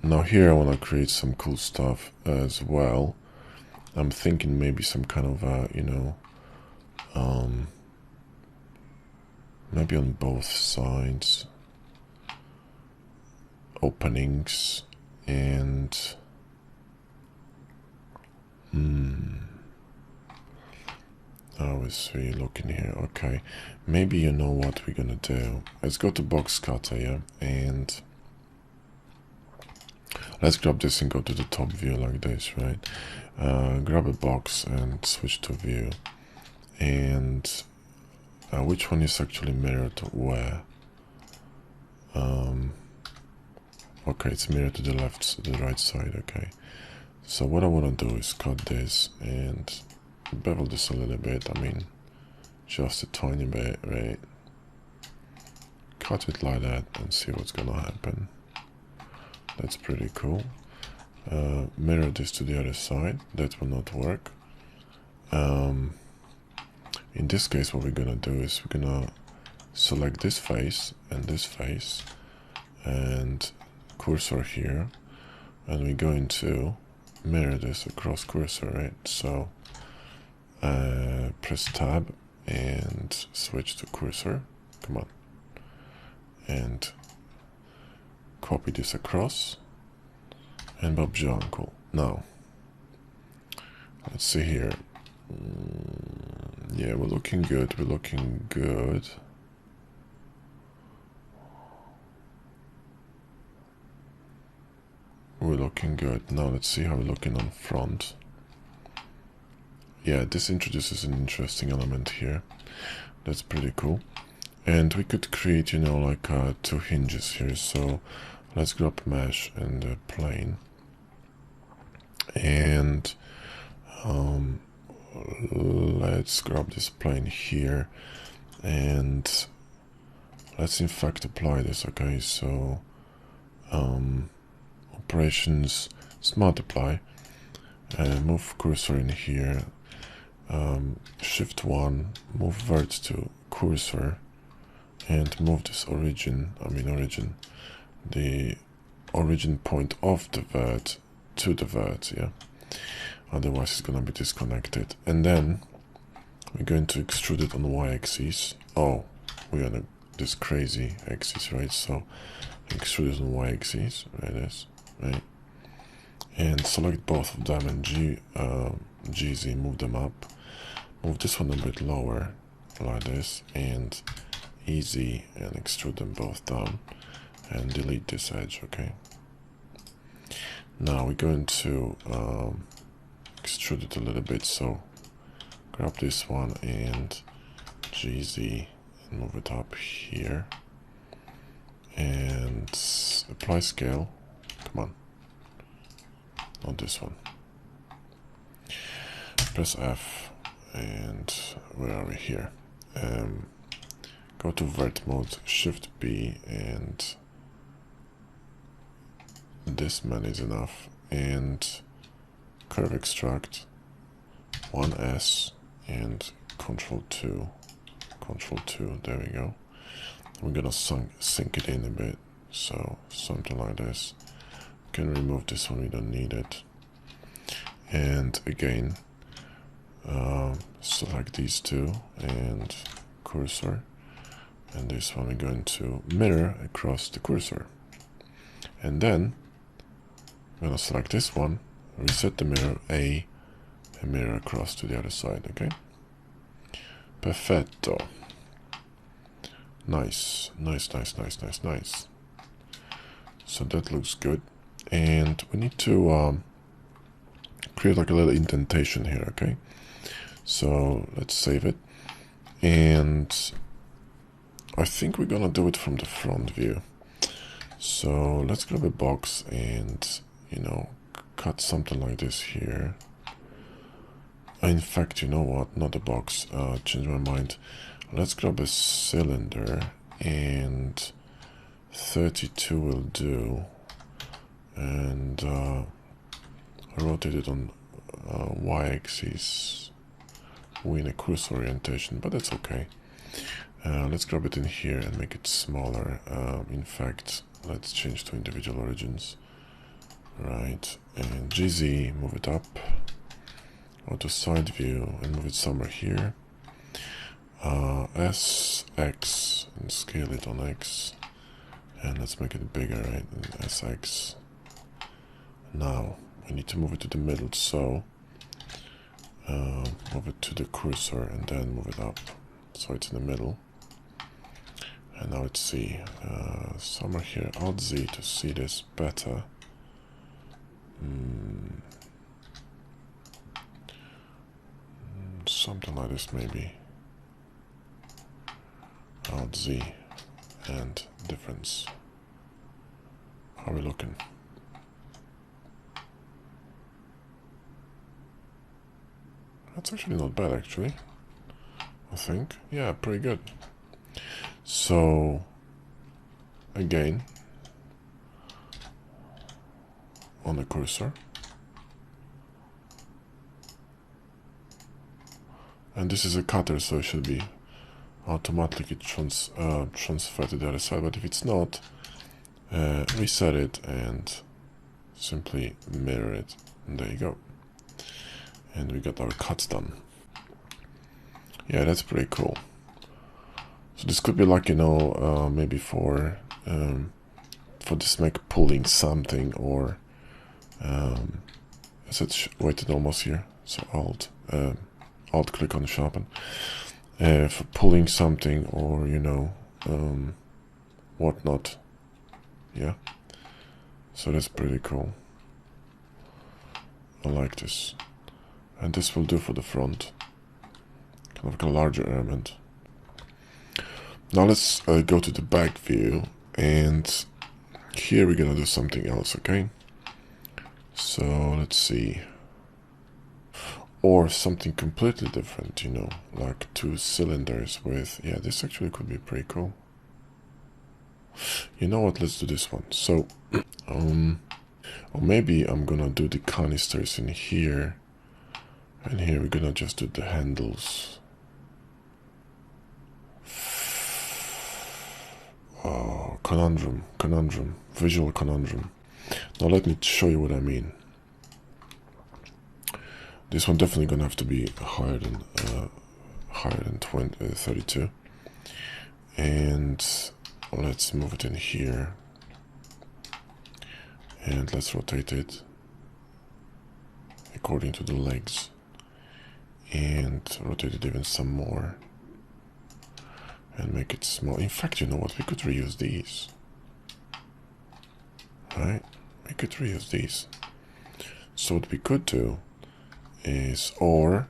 Now here I want to create some cool stuff as well. I'm thinking maybe some kind of, maybe on both sides, openings, and how is we looking here? Okay, maybe you know what we're gonna do. Let's go to box cutter, yeah, and let's grab this and go to the top view like this, right? Grab a box and switch to view, and which one is actually mirrored where? Okay, it's mirrored to the left, to the right side. Okay, so what I want to do is cut this and bevel this a little bit. I mean, just a tiny bit, right? Cut it like that and see what's gonna happen. That's pretty cool. Mirror this to the other side. That will not work. In this case, what we're gonna do is we're gonna select this face and cursor here, and we're going to mirror this across cursor, right? So press tab and switch to cursor. Come on, and copy this across, and Bob's your uncle. Now let's see here. Yeah, we're looking good. We're looking good. We're looking good. Now let's see how we're looking on front. Yeah, this introduces an interesting element here. That's pretty cool. And we could create, like two hinges here. So let's grab mesh and a plane. And let's grab this plane here. And let's in fact apply this, okay? So operations smart apply, move cursor in here, shift 1, move vert to cursor, and move this the origin point of the vert to the vert, yeah, otherwise it's gonna be disconnected. And then we're going to extrude it on y-axis. Oh, we're on this crazy axis, right? So extrude it on y-axis, like this, right? And select both of them and GZ, move them up. Move this one a bit lower, like this, and easy, and extrude them both down, and delete this edge, okay? Now we're going to extrude it a little bit, so grab this one and GZ and move it up here, and apply scale. Come on, not this one. Press F, and where are we here? Go to vert mode, shift B, and this man is enough, and curve extract 1S and Control 2, there we go. We're gonna sink it in a bit, so something like this. We can remove this one, we don't need it. And again, select these two and cursor, and this one we're going to mirror across the cursor. And then I'm gonna select this one, reset the mirror A, and mirror across to the other side, okay? Perfetto. Nice. So that looks good. And we need to create like a little indentation here, okay? So let's save it. And I think we're gonna do it from the front view. So let's grab a box and, cut something like this here. In fact, you know what? Not a box. Change my mind. Let's grab a cylinder, and 32 will do. And rotate it on y-axis in a cursor orientation, but that's okay. Let's grab it in here and make it smaller. In fact, let's change to individual origins. right, and GZ, move it up, go to side view and move it somewhere here. SX and scale it on X, and let's make it bigger, right? And SX. Now we need to move it to the middle, so move it to the cursor and then move it up so it's in the middle. And now let's see, somewhere here, Alt Z to see this better. Something like this maybe. Alt Z and difference. How are we looking? That's actually not bad, actually. I think. Yeah, pretty good. So, again, on the cursor. And this is a cutter, so it should be automatically transfer to the other side. But if it's not, reset it and simply mirror it. And there you go. And we got our cuts done. Yeah, that's pretty cool. So this could be like, you know, maybe for this make pulling something, or is it weighted almost here? So Alt click on sharpen for pulling something, or you know, whatnot. Yeah. So that's pretty cool. I like this. And this will do for the front. Kind of like a larger element. Now let's go to the back view, and here we're gonna do something else, okay? So let's see. Or something completely different, you know, like 2 cylinders with, yeah, this actually could be pretty cool. You know what, let's do this one. So, or maybe I'm gonna do the canisters in here, and here we're gonna just do the handles. Oh, conundrum, visual conundrum. Now let me show you what I mean. This one definitely gonna have to be higher than 32, and let's move it in here, and let's rotate it according to the legs, and rotate it even some more, and make it small. In fact, you know what? We could reuse these, right? We could reuse these. So what we could do is, or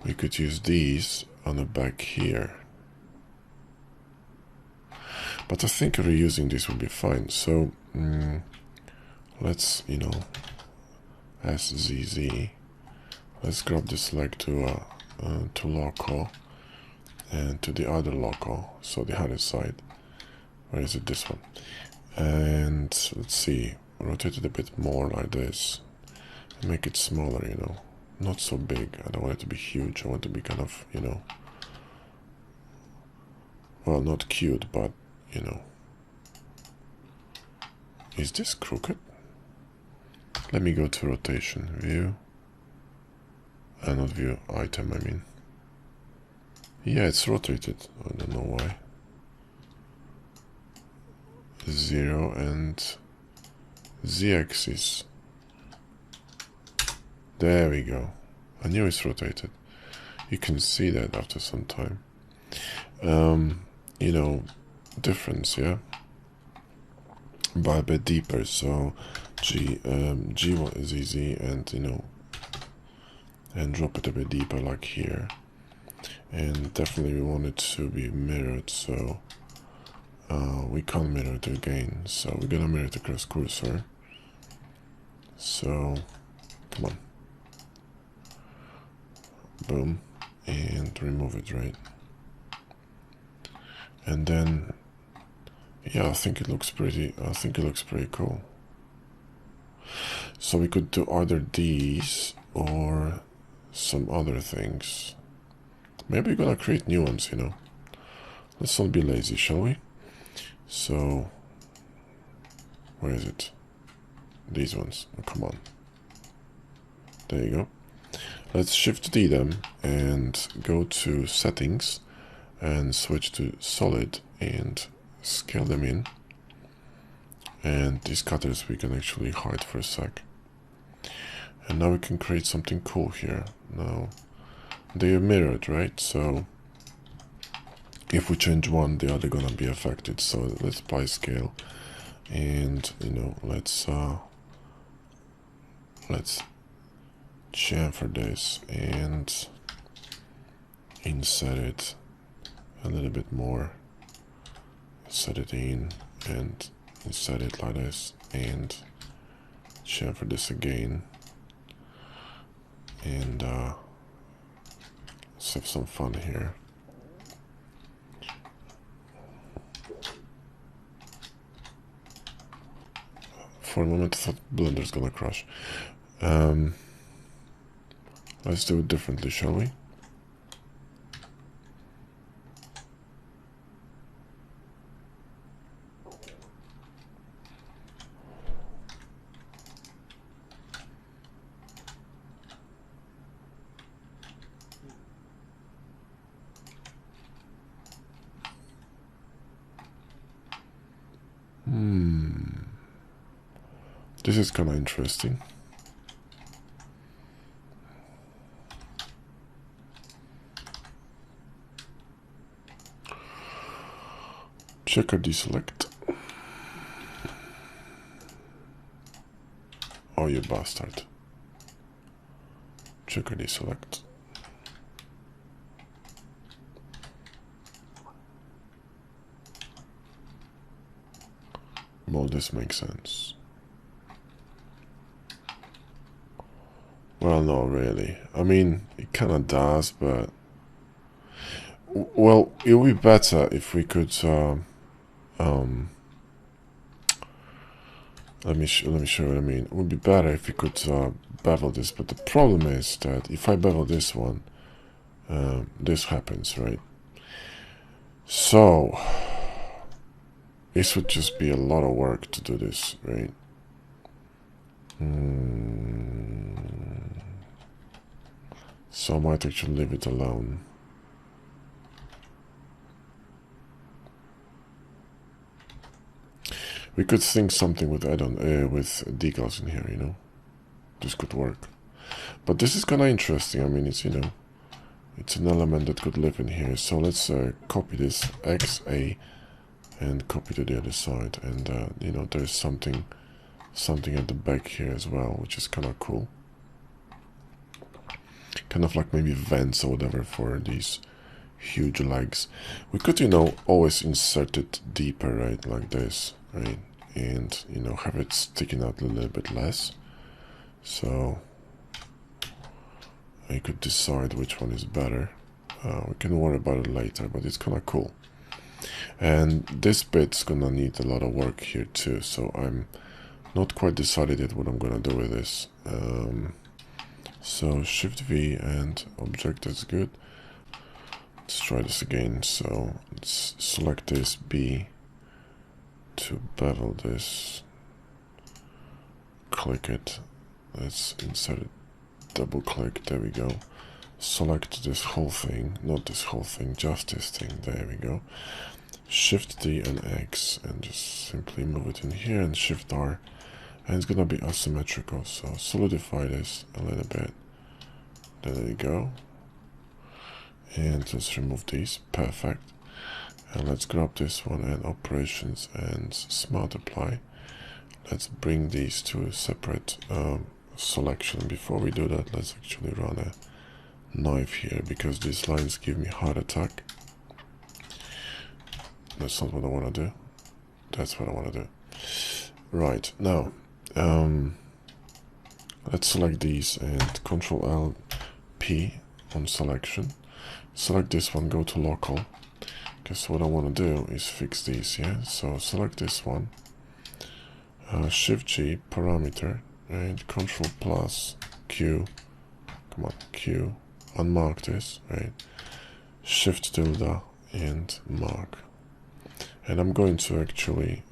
we could use these on the back here. But I think reusing this will be fine. So let's, you know, SZZ. Let's grab this leg to loco, and to the other loco, so the other side. Where is it? This one. And let's see, rotate it a bit more like this, and make it smaller, you know, not so big. I don't want it to be huge. I want it to be kind of, you know, well, not cute, but you know. Is this crooked? Let me go to rotation view, not view item, I mean. Yeah, it's rotated. I don't know why. 0 and z-axis. There we go. I knew it's rotated. You can see that after some time. You know, difference, yeah, but a bit deeper. So GZZ, and you know, and drop it a bit deeper, like here. And definitely we want it to be mirrored, so we can't mirror it again. So we're gonna mirror it across cursor. So come on, boom, and remove it, right? And then, yeah, I think it looks pretty cool. So we could do either these or some other things. Maybe we're gonna create new ones, you know. Let's not be lazy, shall we? So, where is it? These ones. Oh, come on. There you go. Let's Shift D them and go to settings and switch to solid and scale them in. And these cutters we can actually hide for a sec. And now we can create something cool here. Now they are mirrored, right? So if we change one, the other gonna be affected. So let's apply scale, and you know, let's chamfer this and insert it a little bit more. Set it in and insert it like this, and chamfer this again, and let's have some fun here. For a moment I thought Blender's gonna crash. Let's do it differently, shall we? This is kind of interesting. Checker deselect. Oh, you bastard. Checker deselect. Well, this makes sense. Well, not really. I mean, it kind of does, but well, it would be better if we could. Let me show you what I mean. It would be better if we could bevel this, but the problem is that if I bevel this one, this happens, right? So this would just be a lot of work to do this, right? So I might actually leave it alone. We could think something with with decals in here, you know. This could work. But this is kind of interesting. I mean, it's, you know, it's an element that could live in here. So let's copy this XA and copy to the other side. And you know, there's something at the back here as well, which is kind of cool. Kind of like maybe vents or whatever for these huge legs. We could, you know, always insert it deeper, right, like this, right, and you know, have it sticking out a little bit less. So I could decide which one is better. We can worry about it later, but it's kind of cool. And this bit's gonna need a lot of work here too, so I'm not quite decided yet what I'm gonna do with this. So Shift V and object, that's good. Let's try this again. So let's select this B to bevel this. Click it. Let's insert it. Double click. There we go. Select this whole thing, not this whole thing, just this thing. There we go. Shift D and X and just simply move it in here, and Shift R, and it's gonna be asymmetrical. So solidify this a little bit. There you go. And let's remove these. Perfect. And let's grab this one and operations and smart apply. Let's bring these to a separate selection. Before we do that, let's actually run a knife here, because these lines give me heart attack. That's not what I want to do. That's what I want to do. Right, now let's select these and Control L P on selection. Select this one, go to local, because what I want to do is fix these. Yeah, so select this one, Shift G parameter, and Control plus Q, come on, Q, unmark this, right, Shift tilde and mark. And I'm going to actually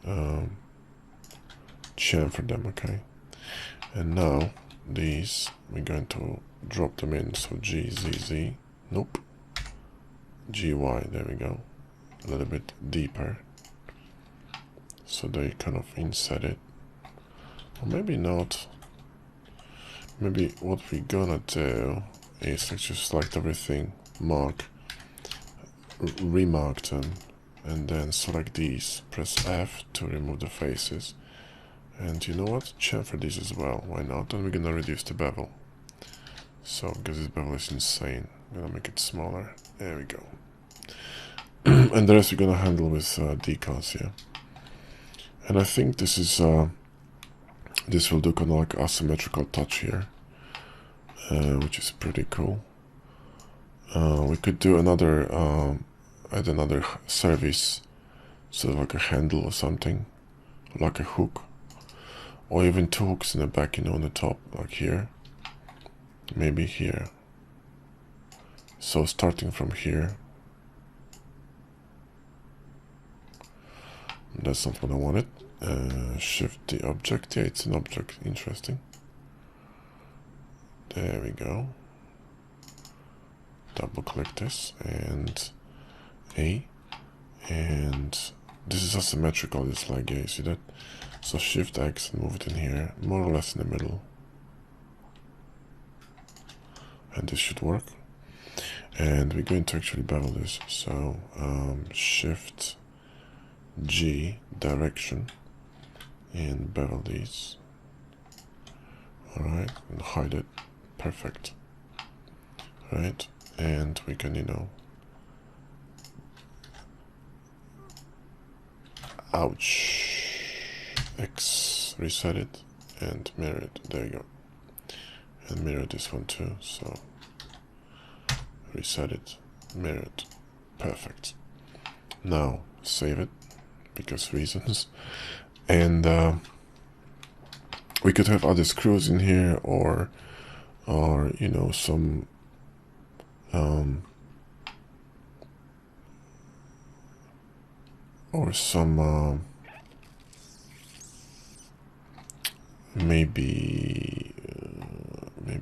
chamfer them, okay? And now these, we're going to drop them in. So G, Z, Z, nope, G, Y, there we go. A little bit deeper. So they kind of inset it. Or maybe not. Maybe what we're gonna do is actually select everything, mark, remark them, and then select these, press F to remove the faces. And you know what? Chamfer these as well, why not? And we're gonna reduce the bevel. So, because this bevel is insane, I'm gonna make it smaller. There we go. And the rest we're gonna handle with decals here. And I think this is this will do kind of like asymmetrical touch here, which is pretty cool. We could do another, add another service, sort of like a handle or something, like a hook, or even two hooks in the back, you know, on the top, like here, maybe here. So starting from here, that's not what I wanted. Shift the object, yeah, it's an object, interesting. There we go. Double click this and A, and this is asymmetrical, it's like, yeah, you see that? So Shift X and move it in here, more or less in the middle. And this should work. And we're going to actually bevel this. So Shift G, direction, and bevel these. Alright, and hide it. Perfect. Right, and we can, you know, ouch, X, reset it, and mirror it, there you go. And mirror this one too, so reset it, mirror it, perfect. Now, save it, because reasons. And we could have other screws in here, or you know, some maybe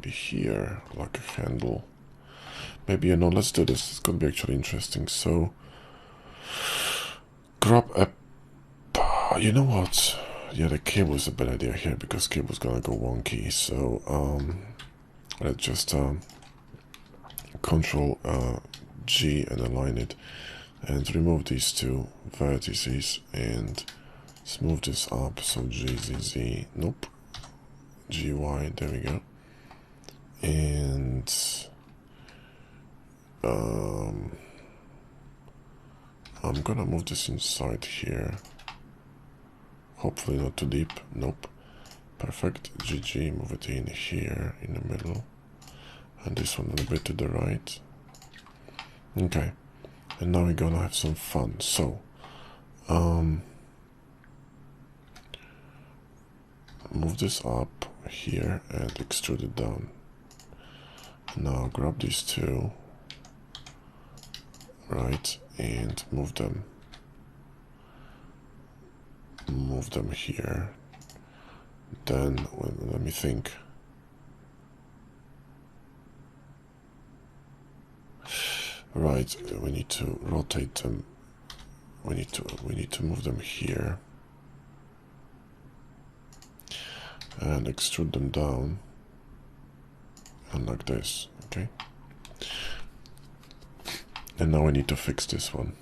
here, like a handle. Maybe, you know, let's do this. It's gonna be actually interesting. So grab a, you know what? Yeah, the cable is a bad idea here because cable's gonna go wonky. So let's just Control G and align it, and remove these two vertices and smooth this up. So G, Z, Z, nope, G, Y, there we go. And I'm gonna move this inside here. Hopefully not too deep. Nope. Perfect. GG, move it in here in the middle. And this one a little bit to the right. Okay. And now we're gonna have some fun. So, move this up here and extrude it down. Now grab these two, right, and move them here. Then, let me think. Right, we need to rotate them. We need to move them here and extrude them down, and like this. Okay. And now I need to fix this one.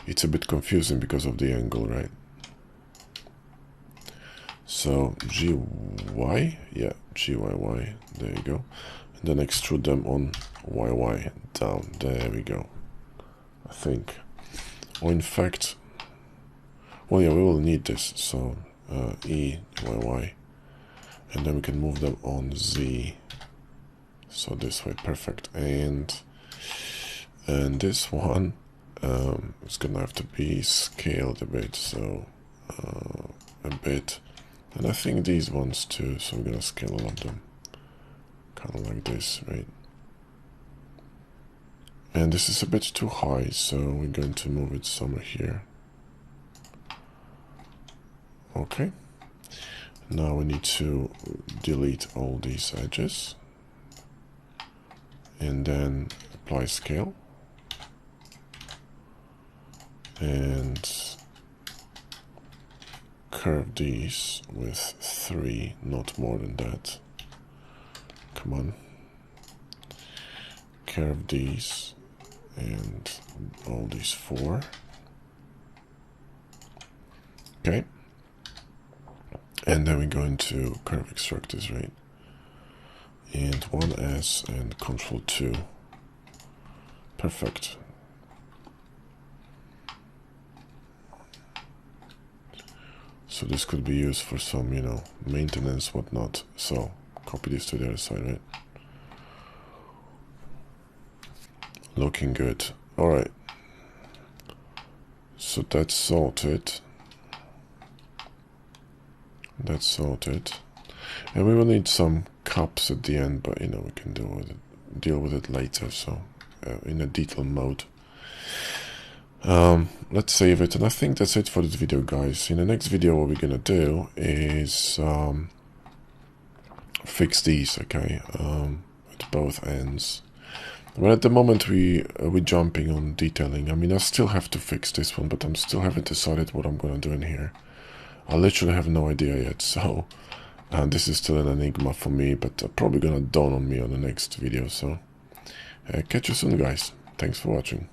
It's a bit confusing because of the angle, right? So GY, yeah, GYY, there you go. And then extrude them on YY down, there we go. I think. Or in fact, well, yeah, we will need this. So E, YY. And then we can move them on Z. So this way, perfect. And this one is gonna have to be scaled a bit. So a bit. And I think these ones too. So we're gonna scale all of them. Kind of like this, right? And this is a bit too high, so we're going to move it somewhere here. Okay. Now we need to delete all these edges. And then apply scale. And curve these with 3, not more than that. Come on. Curve these and all these 4. Okay. And then we're going to curve extract this, right? And 1S and Control 2. Perfect. So this could be used for some, you know, maintenance, whatnot. So copy this to the other side, right? Looking good. All right. So that's sorted. That's sorted. And we will need some cups at the end, but you know, we can deal with it later. So in a detail mode. Let's save it, and I think that's it for this video, guys. In the next video, what we're gonna do is fix these, okay, at both ends. Well, at the moment we're jumping on detailing. I mean, I still have to fix this one, but I'm still haven't decided what I'm gonna do in here. I literally have no idea yet, so this is still an enigma for me, but probably gonna dawn on me on the next video. So catch you soon, guys. Thanks for watching.